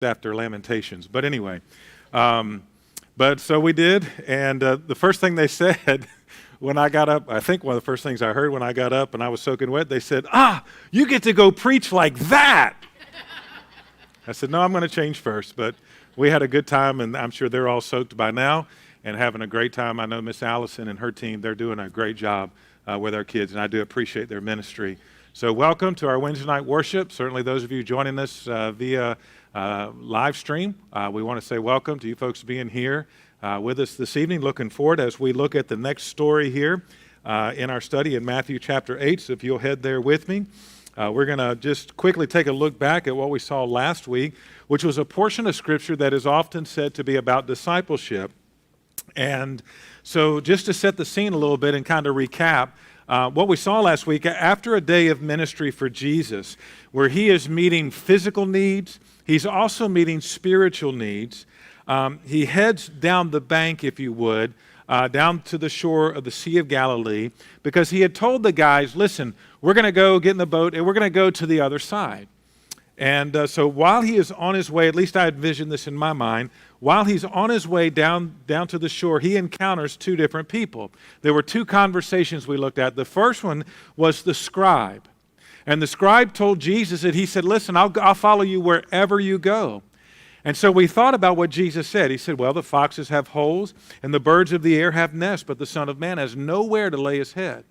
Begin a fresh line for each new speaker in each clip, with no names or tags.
after Lamentations. But anyway, but so we did, and the first thing they said when I got up, I think one of the first things I heard when I got up and I was soaking wet, they said, you get to go preach like that. I said, no, I'm going to change first. But we had a good time, and I'm sure they're all soaked by now and having a great time. I know Miss Allison and her team, they're doing a great job with our kids, and I do appreciate their ministry. So welcome to our Wednesday night worship. Certainly those of you joining us via live stream, we want to say welcome to you folks being here with us this evening. Looking forward as we look at the next story here in our study in Matthew chapter 8. So if you'll head there with me, we're going to just quickly take a look back at what we saw last week, which was a portion of Scripture that is often said to be about discipleship. And so just to set the scene a little bit and kind of recap, what we saw last week, after a day of ministry for Jesus, where he is meeting physical needs, he's also meeting spiritual needs. He heads down the bank, if you would, down to the shore of the Sea of Galilee, because he had told the guys, listen, we're going to go get in the boat and we're going to go to the other side. And so while he is on his way, at least I envision this in my mind, while he's on his way down to the shore, he encounters two different people. There were two conversations we looked at. The first one was the scribe. And the scribe told Jesus that he said, listen, I'll follow you wherever you go. And so we thought about what Jesus said. He said, well, the foxes have holes and the birds of the air have nests, but the Son of Man has nowhere to lay his head.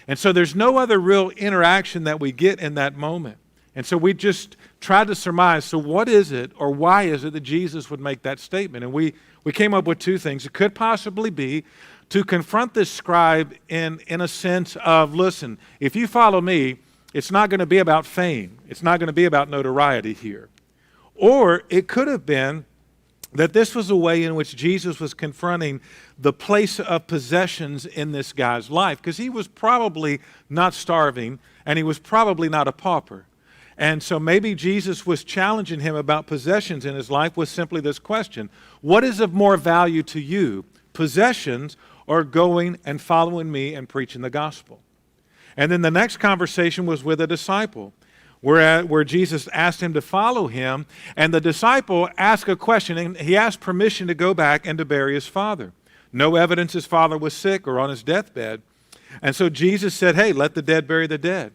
And so there's no other real interaction that we get in that moment. And so we just tried to surmise, so what is it or why is it that Jesus would make that statement? And we came up with two things. It could possibly be to confront this scribe in a sense of, listen, if you follow me, it's not going to be about fame. It's not going to be about notoriety here. Or it could have been that this was a way in which Jesus was confronting the place of possessions in this guy's life, because he was probably not starving and he was probably not a pauper. And so maybe Jesus was challenging him about possessions in his life with simply this question: what is of more value to you, possessions or going and following me and preaching the gospel? And then the next conversation was with a disciple, where Jesus asked him to follow him, and the disciple asked a question, and he asked permission to go back and to bury his father. No evidence his father was sick or on his deathbed. And so Jesus said, hey, let the dead bury the dead.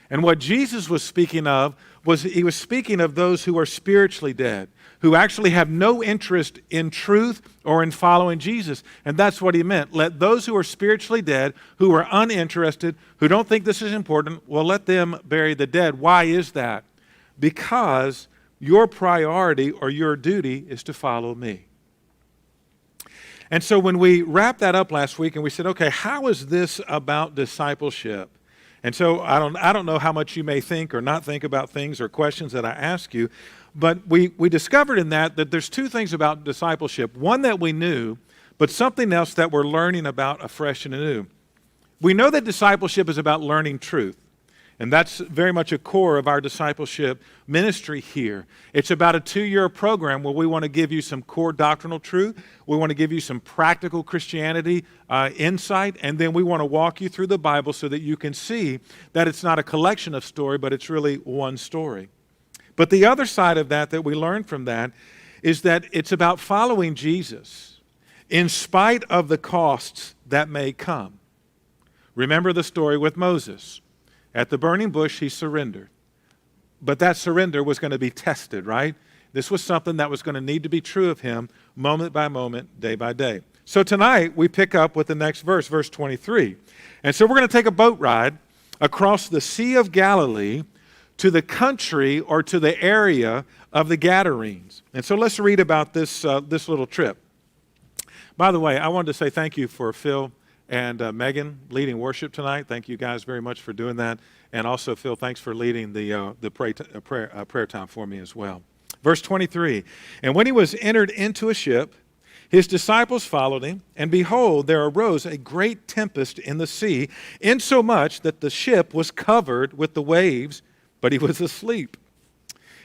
And what Jesus was speaking of was he was speaking of those who are spiritually dead, who actually have no interest in truth or in following Jesus. And that's what he meant. Let those who are spiritually dead, who are uninterested, who don't think this is important, well, let them bury the dead. Why is that? Because your priority or your duty is to follow me. And so when we wrapped that up last week and we said, okay, how is this about discipleship? And so I don't know how much you may think or not think about things or questions that I ask you, but we discovered in that there's two things about discipleship. One that we knew, but something else that we're learning about afresh and anew. We know that discipleship is about learning truth, and that's very much a core of our discipleship ministry here. It's about a 2-year program where we want to give you some core doctrinal truth. We want to give you some practical Christianity insight, and then we want to walk you through the Bible so that you can see that it's not a collection of story, but it's really one story. But the other side of that we learn from that is that it's about following Jesus in spite of the costs that may come. Remember the story with Moses. At the burning bush, he surrendered. But that surrender was going to be tested, right? This was something that was going to need to be true of him moment by moment, day by day. So tonight, we pick up with the next verse, verse 23. And so we're going to take a boat ride across the Sea of Galilee to the country or to the area of the Gadarenes. And so let's read about this little trip. By the way, I wanted to say thank you for Phil and Megan leading worship tonight. Thank you guys very much for doing that. And also, Phil, thanks for leading the prayer time for me as well. Verse 23, and when he was entered into a ship, his disciples followed him, and behold, there arose a great tempest in the sea, insomuch that the ship was covered with the waves, but he was asleep.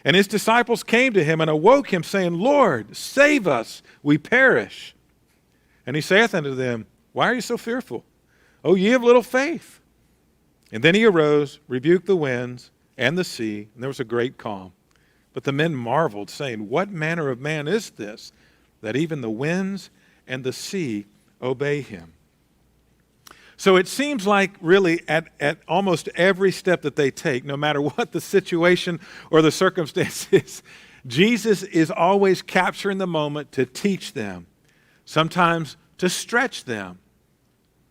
And his disciples came to him and awoke him, saying, Lord, save us, we perish. And he saith unto them, why are you so fearful? O ye of little faith. And then he arose, rebuked the winds and the sea, and there was a great calm. But the men marveled, saying, "What manner of man is this, that even the winds and the sea obey him?" So it seems like really at almost every step that they take, no matter what the situation or the circumstances, Jesus is always capturing the moment to teach them, sometimes to stretch them.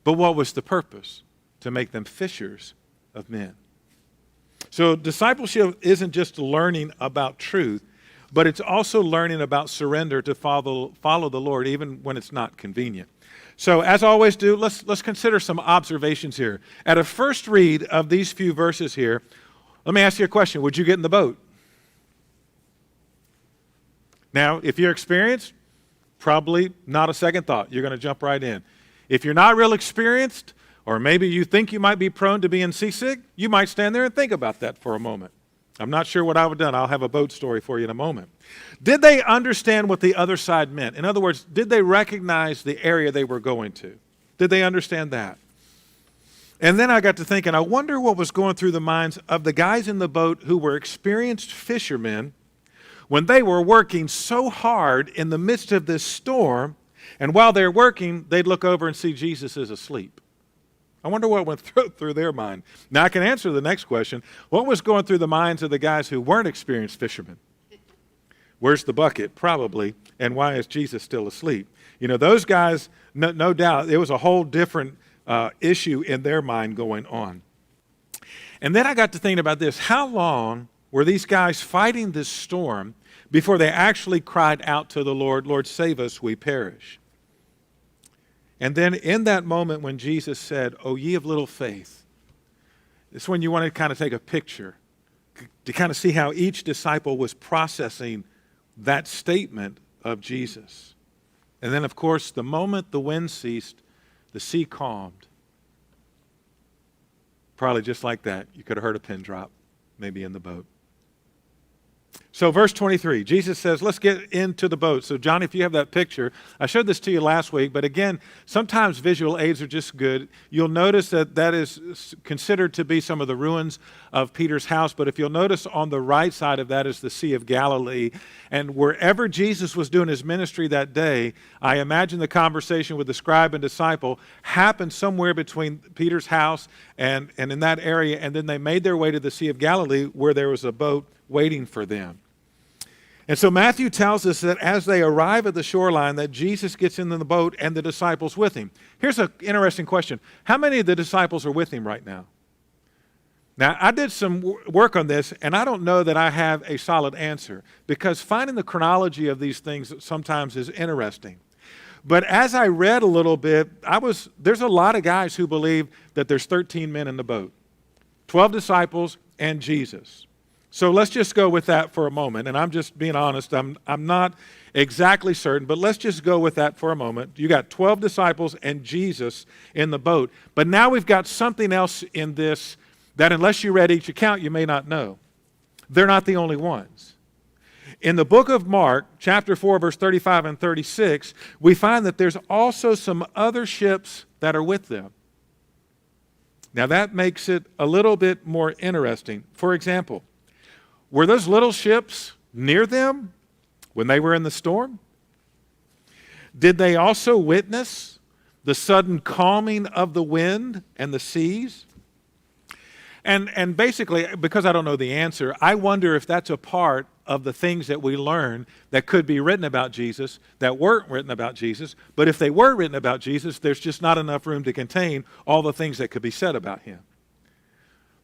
But what was the purpose? To make them fishers of men. So discipleship isn't just learning about truth, but it's also learning about surrender to follow the Lord even when it's not convenient. So as I always do, let's consider some observations here. At a first read of these few verses here, let me ask you a question. Would you get in the boat? Now, if you're experienced, probably not a second thought. You're going to jump right in. If you're not real experienced, or maybe you think you might be prone to being seasick, you might stand there and think about that for a moment. I'm not sure what I would have done. I'll have a boat story for you in a moment. Did they understand what the other side meant? In other words, did they recognize the area they were going to? Did they understand that? And then I got to thinking, I wonder what was going through the minds of the guys in the boat who were experienced fishermen when they were working so hard in the midst of this storm, and while they're working, they'd look over and see Jesus is asleep. I wonder what went through their mind. Now, I can answer the next question. What was going through the minds of the guys who weren't experienced fishermen? Where's the bucket? Probably. And why is Jesus still asleep? You know, those guys, no doubt, it was a whole different issue in their mind going on. And then I got to thinking about this. How long were these guys fighting this storm before they actually cried out to the Lord, "Lord, save us, we perish"? And then in that moment when Jesus said, "O ye of little faith," it's when you want to kind of take a picture to kind of see how each disciple was processing that statement of Jesus. And then, of course, the moment the wind ceased, the sea calmed. Probably just like that, you could have heard a pin drop, maybe in the boat. So verse 23, Jesus says, let's get into the boat. So Johnny, if you have that picture, I showed this to you last week, but again, sometimes visual aids are just good. You'll notice that that is considered to be some of the ruins of Peter's house, but if you'll notice on the right side of that is the Sea of Galilee. And wherever Jesus was doing his ministry that day, I imagine the conversation with the scribe and disciple happened somewhere between Peter's house and in that area, and then they made their way to the Sea of Galilee where there was a boat waiting for them. And so Matthew tells us that as they arrive at the shoreline, that Jesus gets in the boat and the disciples with him. Here's an interesting question. How many of the disciples are with him right now? Now, I did some work on this, and I don't know that I have a solid answer, because finding the chronology of these things sometimes is interesting. But as I read a little bit, there's a lot of guys who believe that there's 13 men in the boat, 12 disciples and Jesus. So let's just go with that for a moment. And I'm just being honest. I'm not exactly certain, but let's just go with that for a moment. You got 12 disciples and Jesus in the boat. But now we've got something else in this that unless you read each account, you may not know. They're not the only ones. In the book of Mark, chapter 4, verse 35 and 36, we find that there's also some other ships that are with them. Now that makes it a little bit more interesting. For example, were those little ships near them when they were in the storm? Did they also witness the sudden calming of the wind and the seas? And basically, because I don't know the answer, I wonder if that's a part of the things that we learn that could be written about Jesus that weren't written about Jesus. But if they were written about Jesus, there's just not enough room to contain all the things that could be said about him.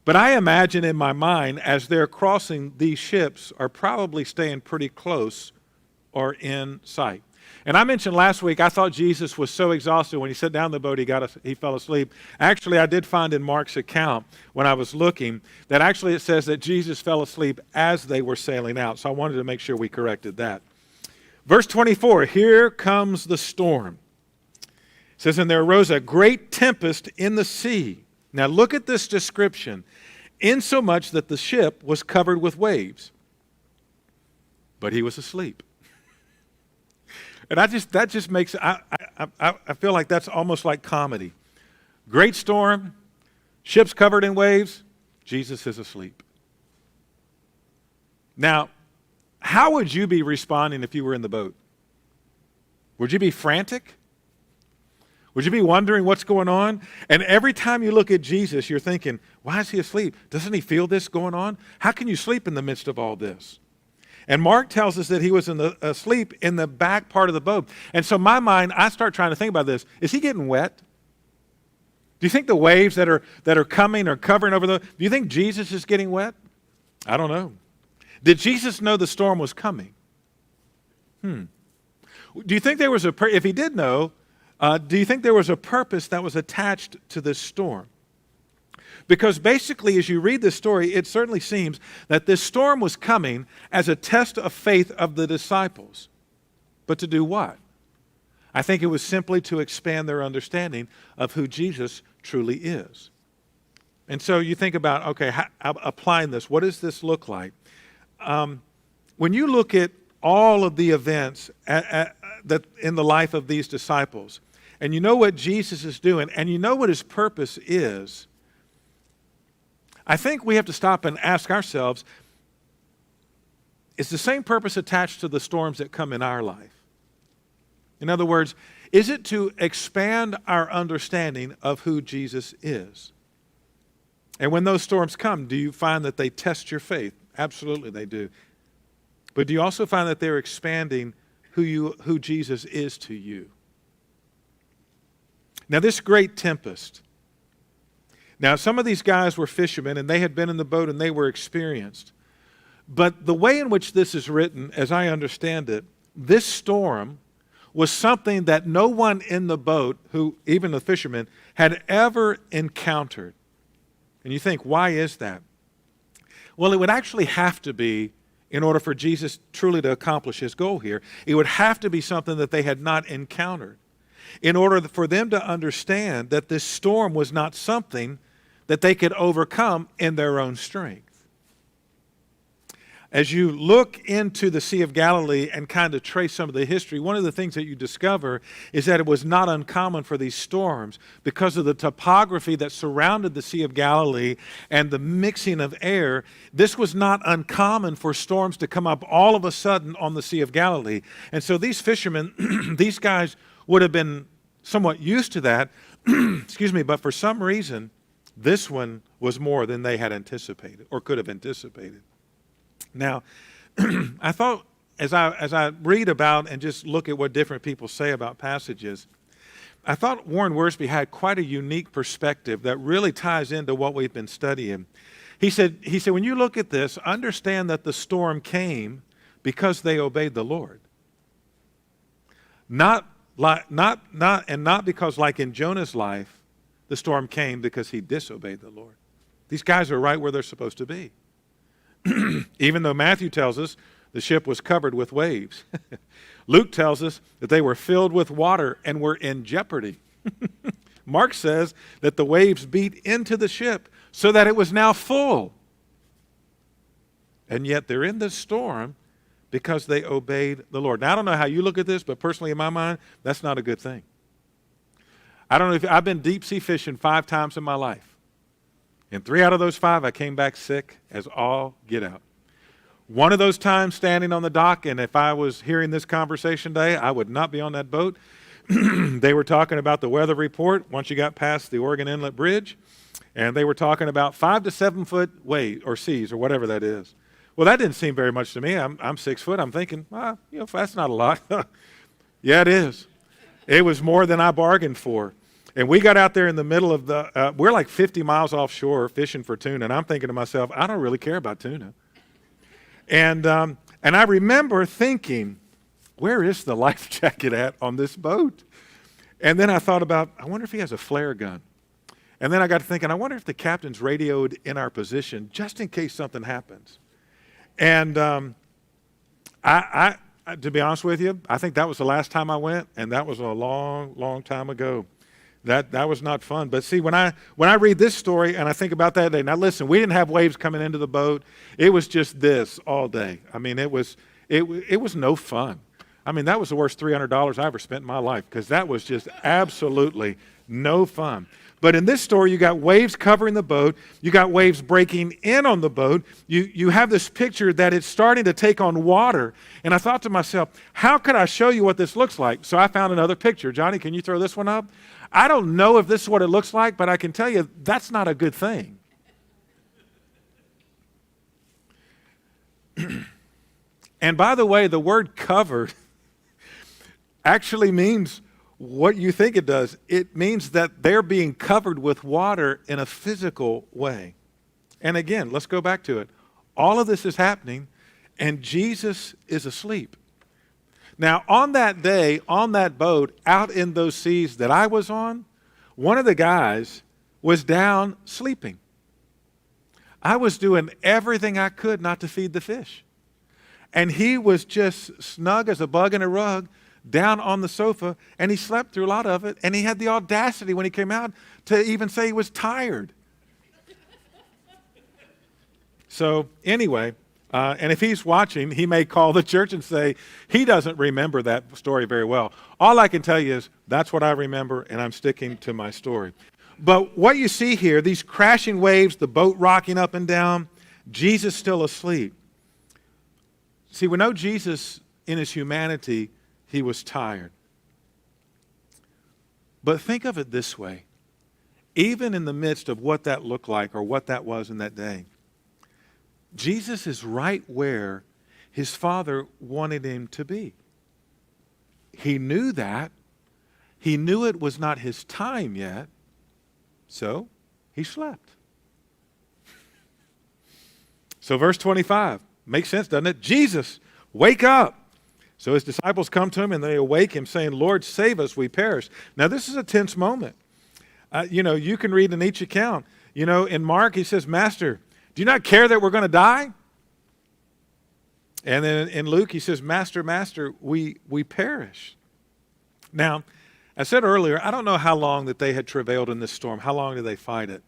But I imagine in my mind, as they're crossing, these ships are probably staying pretty close or in sight. And I mentioned last week, I thought Jesus was so exhausted when he sat down in the boat, he fell asleep. Actually, I did find in Mark's account, when I was looking, that actually it says that Jesus fell asleep as they were sailing out. So I wanted to make sure we corrected that. Verse 24, here comes the storm. It says, and there arose a great tempest in the sea. Now look at this description. Insomuch that the ship was covered with waves, but he was asleep. And that just makes, I feel like that's almost like comedy. Great storm, ship's covered in waves, Jesus is asleep. Now, how would you be responding if you were in the boat? Would you be frantic? Would you be wondering what's going on? And every time you look at Jesus, you're thinking, why is he asleep? Doesn't he feel this going on? How can you sleep in the midst of all this? And Mark tells us that he was asleep in the back part of the boat. And so in my mind, I start trying to think about this. Is he getting wet? Do you think the waves that are coming are covering over do you think Jesus is getting wet? I don't know. Did Jesus know the storm was coming? Do you think there was if he did know, do you think there was a purpose that was attached to this storm? Because basically, as you read this story, it certainly seems that this storm was coming as a test of faith of the disciples. But to do what? I think it was simply to expand their understanding of who Jesus truly is. And so you think about, okay, applying this, what does this look like? When you look at all of the events that in the life of these disciples, and you know what Jesus is doing, and you know what his purpose is, I think we have to stop and ask ourselves, is the same purpose attached to the storms that come in our life? In other words, is it to expand our understanding of who Jesus is? And when those storms come, do you find that they test your faith? Absolutely they do. But do you also find that they're expanding who Jesus is to you? Now, this great tempest. Now, some of these guys were fishermen, and they had been in the boat, and they were experienced. But the way in which this is written, as I understand it, this storm was something that no one in the boat, even the fishermen, had ever encountered. And you think, why is that? Well, it would actually have to be, in order for Jesus truly to accomplish his goal here, it would have to be something that they had not encountered, in order for them to understand that this storm was not something that they could overcome in their own strength. As you look into the Sea of Galilee and kind of trace some of the history, one of the things that you discover is that it was not uncommon for these storms because of the topography that surrounded the Sea of Galilee and the mixing of air. This was not uncommon for storms to come up all of a sudden on the Sea of Galilee. And so these fishermen, these guys would have been somewhat used to that, but for some reason, this one was more than they had anticipated or could have anticipated. Now, I thought as I read about and just look at what different people say about passages, I thought Warren Wiersbe had quite a unique perspective that really ties into what we've been studying. He said, when you look at this, understand that the storm came because they obeyed the Lord. Not because, like in Jonah's life, the storm came because he disobeyed the Lord. These guys are right where they're supposed to be. Even though Matthew tells us the ship was covered with waves. Luke tells us that they were filled with water and were in jeopardy. Mark says that the waves beat into the ship so that it was now full. And yet they're in this storm because they obeyed the Lord. Now, I don't know how you look at this, but personally in my mind, that's not a good thing. I don't know if I've been deep sea fishing 5 times in my life. And 3 out of those 5, I came back sick as all get out. One of those times standing on the dock, and if I was hearing this conversation today, I would not be on that boat. They were talking about the weather report once you got past the Oregon Inlet Bridge, and they were talking about 5 to 7 foot waves or seas or whatever that is. Well, that didn't seem very much to me. I'm 6 foot. I'm thinking, that's not a lot. Yeah, it is. It was more than I bargained for. And we got out there in the middle of we're like 50 miles offshore fishing for tuna. And I'm thinking to myself, I don't really care about tuna. And I remember thinking, where is the life jacket at on this boat? And then I thought about, I wonder if he has a flare gun. And then I got to thinking, I wonder if the captain's radioed in our position just in case something happens. And I to be honest with you, I think that was the last time I went, and that was a long, long time ago. That was not fun. But see, when I read this story and I think about that day, now listen, we didn't have waves coming into the boat. It was just this all day. I mean, it was no fun. I mean, that was the worst $300 I ever spent in my life because that was just absolutely no fun. But in this story, you got waves covering the boat. You got waves breaking in on the boat. You have this picture that it's starting to take on water. And I thought to myself, how could I show you what this looks like? So I found another picture. Johnny, can you throw this one up? I don't know if this is what it looks like, but I can tell you that's not a good thing. And by the way, the word covered actually means what you think it does. It means that they're being covered with water in a physical way. And again, let's go back to it. All of this is happening, and Jesus is asleep. Now, on that day, on that boat, out in those seas that I was on, one of the guys was down sleeping. I was doing everything I could not to feed the fish. And he was just snug as a bug in a rug down on the sofa, and he slept through a lot of it, and he had the audacity when he came out to even say he was tired. So anyway, and if he's watching, he may call the church and say he doesn't remember that story very well. All I can tell you is that's what I remember, and I'm sticking to my story. But what you see here, these crashing waves, the boat rocking up and down, Jesus still asleep. See, we know Jesus in his humanity, he was tired. But think of it this way. Even in the midst of what that looked like or what that was in that day, Jesus is right where his Father wanted him to be. He knew that. He knew it was not his time yet, so he slept. So verse 25, makes sense, doesn't it? Jesus, wake up. So his disciples come to him and they awake him saying, Lord, save us, we perish. Now this is a tense moment. You can read in each account. In Mark he says, Master, do you not care that we're going to die? And then in Luke he says, Master, Master, we perish. Now, I said earlier, I don't know how long that they had travailed in this storm. How long did they fight it?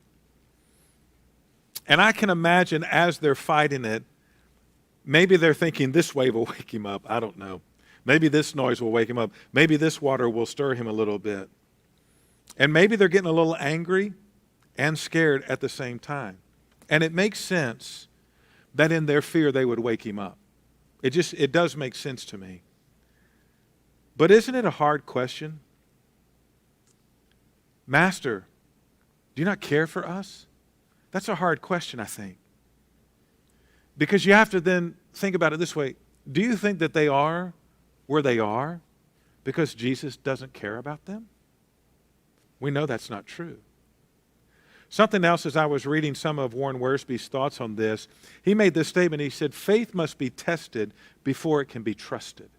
And I can imagine as they're fighting it, maybe they're thinking this wave will wake him up. I don't know. Maybe this noise will wake him up. Maybe this water will stir him a little bit. And maybe they're getting a little angry and scared at the same time. And it makes sense that in their fear they would wake him up. It does make sense to me. But isn't it a hard question? Master, do you not care for us? That's a hard question, I think. Because you have to then think about it this way. Do you think that they are where they are because Jesus doesn't care about them? We know that's not true. Something else, as I was reading some of Warren Wiersbe's thoughts on this, he made this statement. He said, faith must be tested before it can be trusted.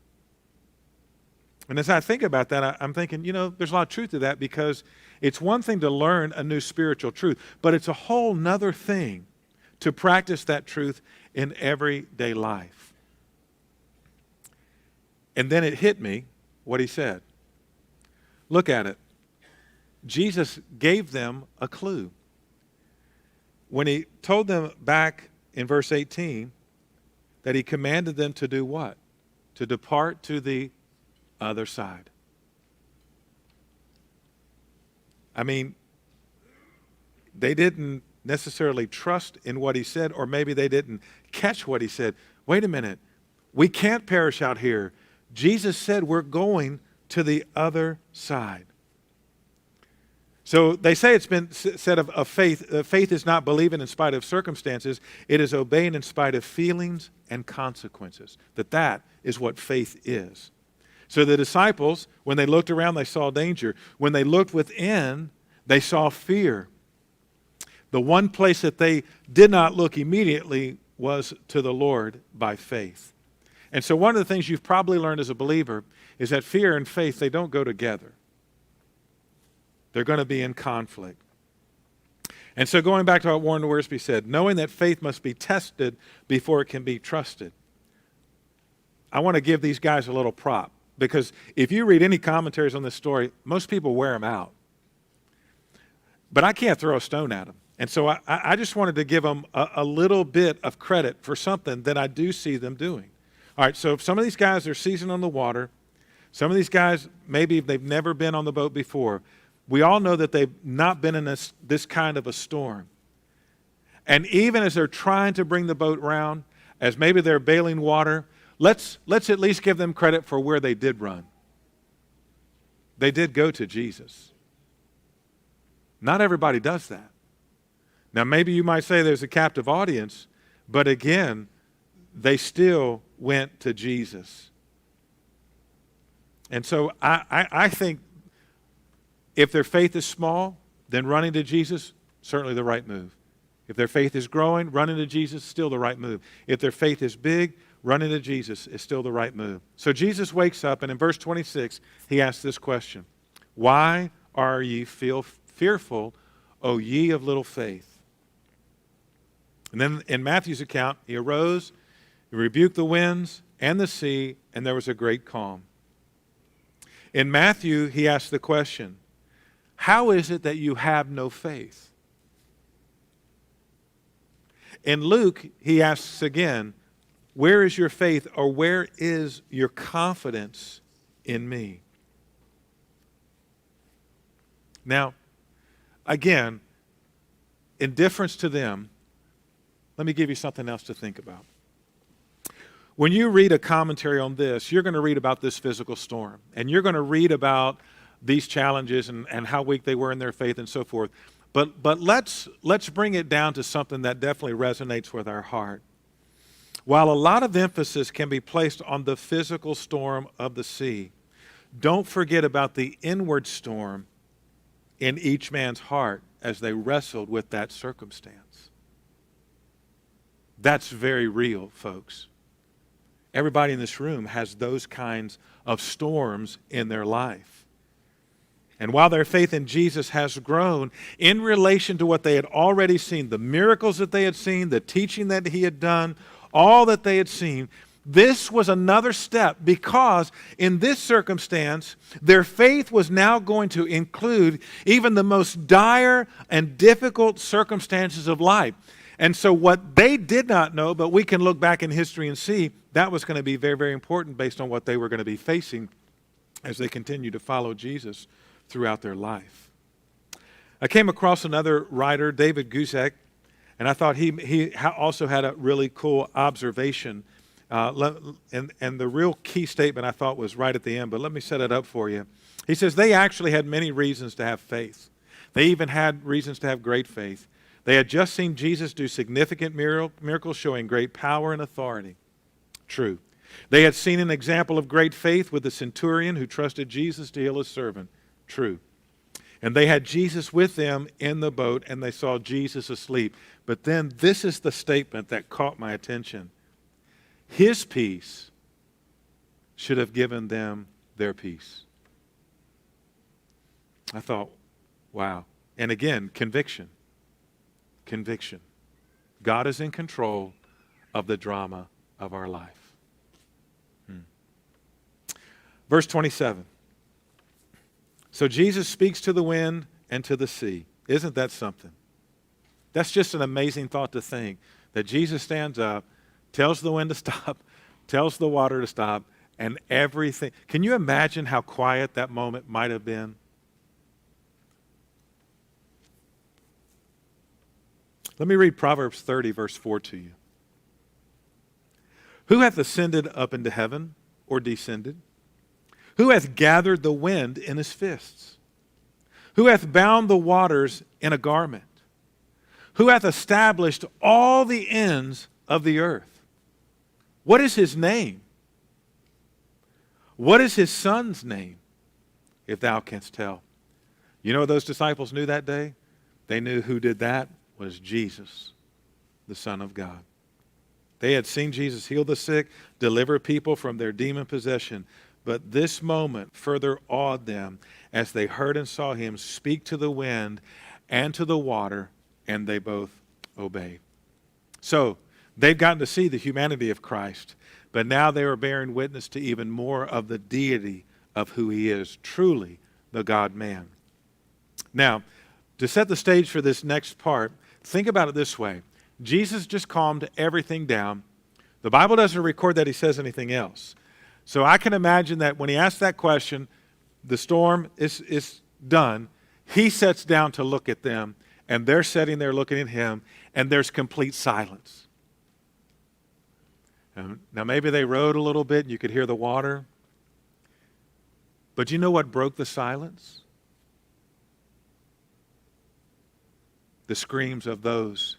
And as I think about that, I'm thinking, there's a lot of truth to that, because it's one thing to learn a new spiritual truth, but it's a whole nother thing to practice that truth in everyday life. And then it hit me what he said. Look at it. Jesus gave them a clue. When he told them back in verse 18 that he commanded them to do what? To depart to the other side. I mean, they didn't necessarily trust in what he said, or maybe they didn't catch what he said. Wait a minute. We can't perish out here. Jesus said we're going to the other side. So they say it's been said of faith, faith is not believing in spite of circumstances. It is obeying in spite of feelings and consequences. That is what faith is. So the disciples, when they looked around, they saw danger. When they looked within, they saw fear. The one place that they did not look immediately was to the Lord by faith. And so one of the things you've probably learned as a believer is that fear and faith, they don't go together. They're going to be in conflict. And so going back to what Warren Wiersbe said, knowing that faith must be tested before it can be trusted. I want to give these guys a little prop, because if you read any commentaries on this story, most people wear them out. But I can't throw a stone at them. And so I just wanted to give them a little bit of credit for something that I do see them doing. All right, so some of these guys are seasoned on the water. Some of these guys, maybe they've never been on the boat before. we all know that they've not been in this kind of a storm. And even as they're trying to bring the boat round, as maybe they're bailing water, let's at least give them credit for where they did run. They did go to Jesus. Not everybody does that. Now, maybe you might say there's a captive audience, but again, they still went to Jesus. And so I think if their faith is small, then running to Jesus, certainly the right move. If their faith is growing, running to Jesus, still the right move. If their faith is big, running to Jesus is still the right move. So Jesus wakes up, and in verse 26, he asks this question: "Why are ye fearful, O ye of little faith?" And then in Matthew's account, he arose, he rebuked the winds and the sea, and there was a great calm. In Matthew, he asked the question, how is it that you have no faith? In Luke, he asks again, where is your faith, or where is your confidence in me? Now, again, in difference to them, let me give you something else to think about. When you read a commentary on this, you're going to read about this physical storm, and you're going to read about these challenges and how weak they were in their faith and so forth. But let's bring it down to something that definitely resonates with our heart. While a lot of emphasis can be placed on the physical storm of the sea, don't forget about the inward storm in each man's heart as they wrestled with that circumstance. That's very real, folks. Everybody in this room has those kinds of storms in their life. And while their faith in Jesus has grown in relation to what they had already seen, the miracles that they had seen, the teaching that he had done, all that they had seen, this was another step, because in this circumstance, their faith was now going to include even the most dire and difficult circumstances of life. And so what they did not know, but we can look back in history and see, that was going to be very, very important based on what they were going to be facing as they continue to follow Jesus throughout their life. I came across another writer, David Guzik, and I thought he also had a really cool observation. And the real key statement I thought was right at the end, but let me set it up for you. He says they actually had many reasons to have faith. They even had reasons to have great faith. They had just seen Jesus do significant miracles showing great power and authority. True. They had seen an example of great faith with the centurion who trusted Jesus to heal his servant. True. And they had Jesus with them in the boat, and they saw Jesus asleep. But then this is the statement that caught my attention. His peace should have given them their peace. I thought, wow. And again, conviction. Conviction. God is in control of the drama of our life. Verse 27. So Jesus speaks to the wind and to the sea. Isn't that something? That's just an amazing thought to think, that Jesus stands up, tells the wind to stop, tells the water to stop, and everything. Can you imagine how quiet that moment might have been? Let me read Proverbs 30, verse 4 to you. Who hath ascended up into heaven, or descended? Who hath gathered the wind in his fists? Who hath bound the waters in a garment? Who hath established all the ends of the earth? What is his name? What is his son's name, if thou canst tell? You know what those disciples knew that day? They knew who did that was Jesus, the Son of God. They had seen Jesus heal the sick, deliver people from their demon possession. But this moment further awed them as they heard and saw him speak to the wind and to the water, and they both obeyed. So they've gotten to see the humanity of Christ, but now they are bearing witness to even more of the deity of who he is, truly the God-man. Now, to set the stage for this next part, think about it this way. Jesus just calmed everything down. The Bible doesn't record that he says anything else. So I can imagine that when he asked that question, the storm is done. He sits down to look at them, and they're sitting there looking at him, and there's complete silence. Now, maybe they rowed a little bit, and you could hear the water. But you know what broke the silence? The screams of those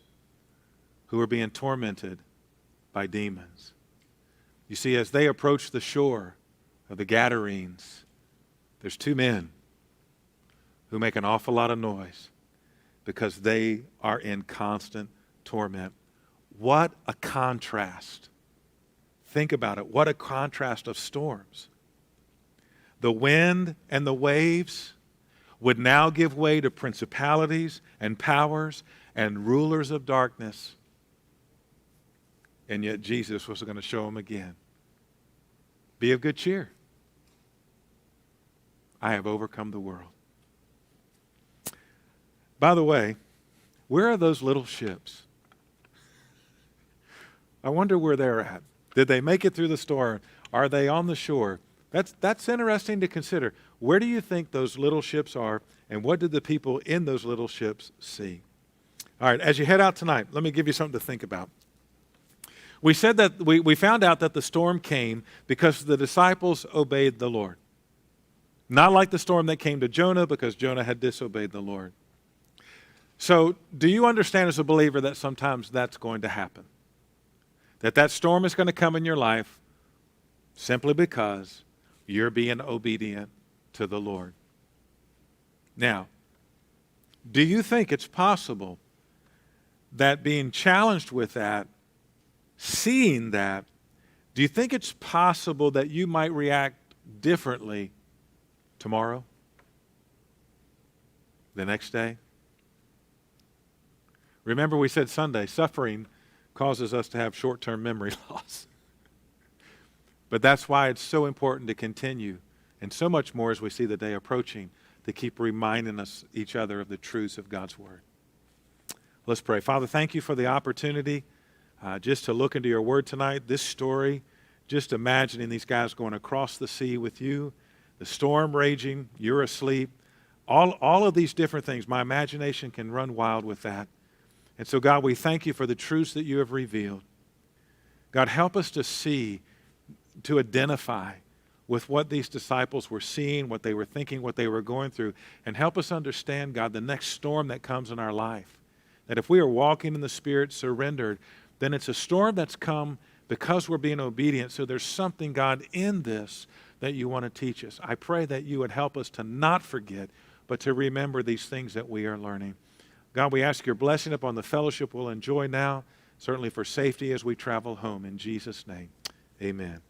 who were being tormented by demons. You see, as they approached the shore of the Gadarenes, there's two men who make an awful lot of noise because they are in constant torment. What a contrast. Think about it. What a contrast of storms. The wind and the waves would now give way to principalities and powers and rulers of darkness. And yet Jesus was going to show them again. Be of good cheer. I have overcome the world. By the way, where are those little ships? I wonder where they're at. Did they make it through the storm? Are they on the shore? That's interesting to consider. Where do you think those little ships are, and what did the people in those little ships see? All right, as you head out tonight, let me give you something to think about. We said that we found out that the storm came because the disciples obeyed the Lord. Not like the storm that came to Jonah because Jonah had disobeyed the Lord. So, do you understand as a believer that sometimes that's going to happen? That storm is going to come in your life simply because you're being obedient to the Lord. Now, do you think it's possible that being challenged with that, seeing that, do you think it's possible that you might react differently tomorrow? The next day? Remember we said Sunday, suffering causes us to have short-term memory loss. But that's why it's so important to continue, and so much more as we see the day approaching, to keep reminding us each other of the truths of God's Word. Let's pray. Father, thank you for the opportunity just to look into your Word tonight. This story, just imagining these guys going across the sea with you, the storm raging, you're asleep, all of these different things. My imagination can run wild with that. And so, God, we thank you for the truths that you have revealed. God, help us to see, to identify with what these disciples were seeing, what they were thinking, what they were going through, and help us understand, God, the next storm that comes in our life. That if we are walking in the Spirit, surrendered, then it's a storm that's come because we're being obedient. So there's something, God, in this that you want to teach us. I pray that you would help us to not forget, but to remember these things that we are learning. God, we ask your blessing upon the fellowship we'll enjoy now, certainly for safety as we travel home. In Jesus' name, amen.